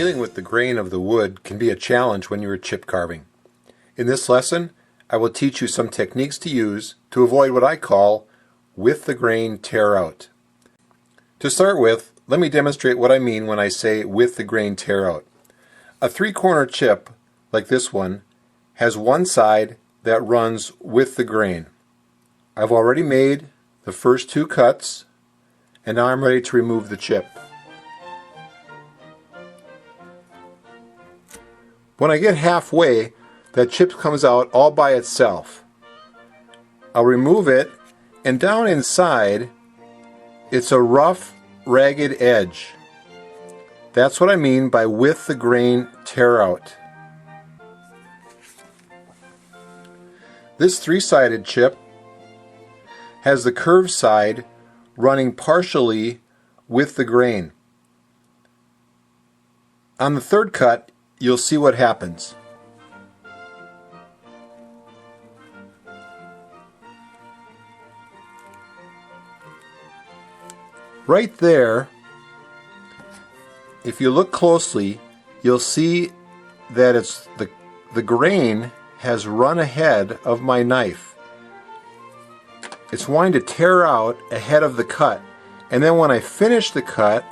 Dealing with the grain of the wood can be a challenge when you are chip carving. In this lesson, I will teach you some techniques to use to avoid what I call with the grain tear out. To start with, let me demonstrate what I mean when I say with the grain tear out. A three-corner chip, like this one, has one side that runs with the grain. I've already made the first two cuts, and now I'm ready to remove the chip. When I get halfway, that chip comes out all by itself. I'll remove it, and down inside, it's a rough, ragged edge. That's what I mean by with the grain tear out. This three-sided chip has the curved side running partially with the grain. On the third cut, you'll see what happens. Right there, if you look closely, you'll see that it's the grain has run ahead of my knife. It's wanting to tear out ahead of the cut, and then when I finish the cut,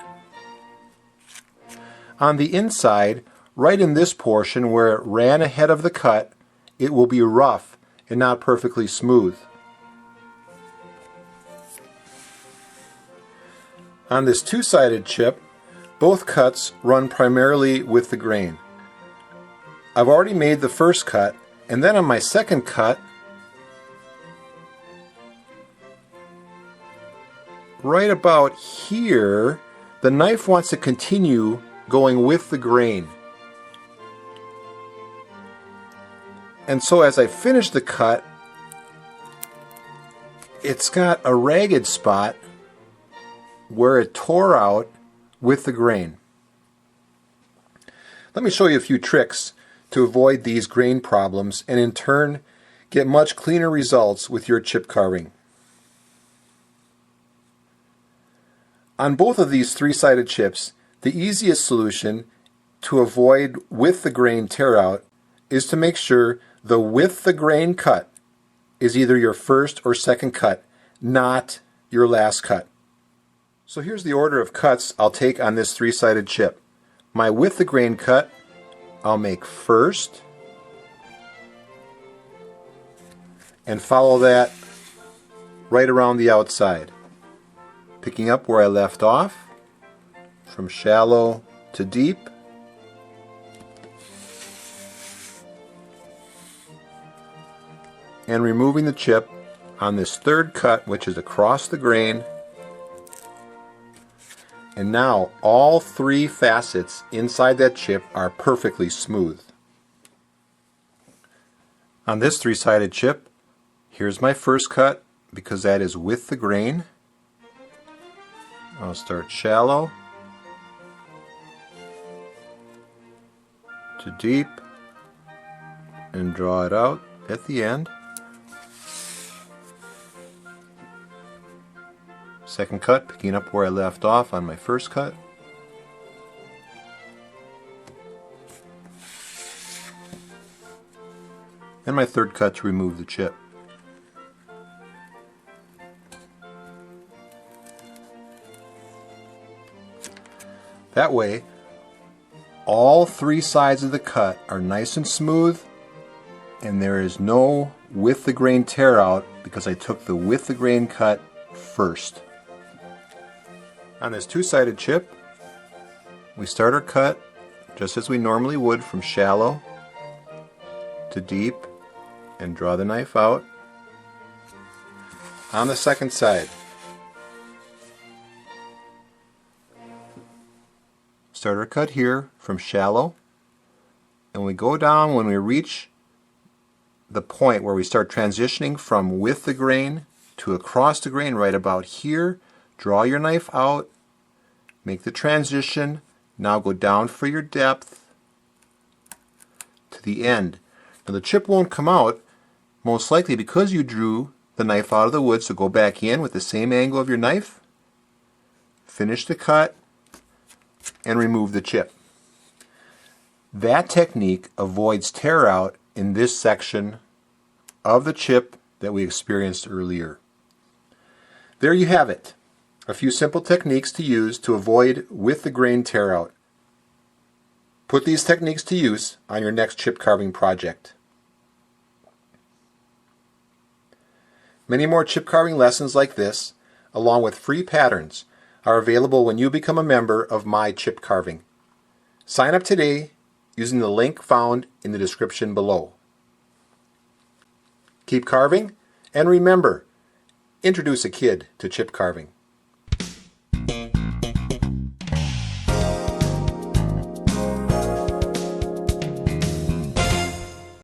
on the inside, right in this portion where it ran ahead of the cut, it will be rough and not perfectly smooth. On this two-sided chip, both cuts run primarily with the grain. I've already made the first cut, and then on my second cut, right about here, the knife wants to continue going with the grain. And so as I finish the cut, it's got a ragged spot where it tore out with the grain. Let me show you a few tricks to avoid these grain problems and in turn get much cleaner results with your chip carving. On both of these three-sided chips, the easiest solution to avoid with the grain tear out is to make sure the with the grain cut is either your first or second cut, not your last cut. So here's the order of cuts I'll take on this three-sided chip. My with the grain cut, I'll make first, and follow that right around the outside, picking up where I left off, from shallow to deep, and removing the chip on this third cut, which is across the grain. And now all three facets inside that chip are perfectly smooth. On this three-sided chip, here's my first cut because that is with the grain. I'll start shallow to deep and draw it out at the end. Second cut, picking up where I left off on my first cut. And my third cut to remove the chip. That way, all three sides of the cut are nice and smooth, and there is no with the grain tear out because I took the with the grain cut first. On this two-sided chip, we start our cut just as we normally would from shallow to deep and draw the knife out. On the second side, start our cut here from shallow, and we go down when we reach the point where we start transitioning from with the grain to across the grain right about here. Draw your knife out, make the transition, now go down for your depth to the end. Now the chip won't come out, most likely because you drew the knife out of the wood, so go back in with the same angle of your knife, finish the cut, and remove the chip. That technique avoids tear out in this section of the chip that we experienced earlier. There you have it. A few simple techniques to use to avoid with the grain tear out. Put these techniques to use on your next chip carving project. Many more chip carving lessons like this, along with free patterns, are available when you become a member of My Chip Carving. Sign up today using the link found in the description below. Keep carving, and remember, introduce a kid to chip carving.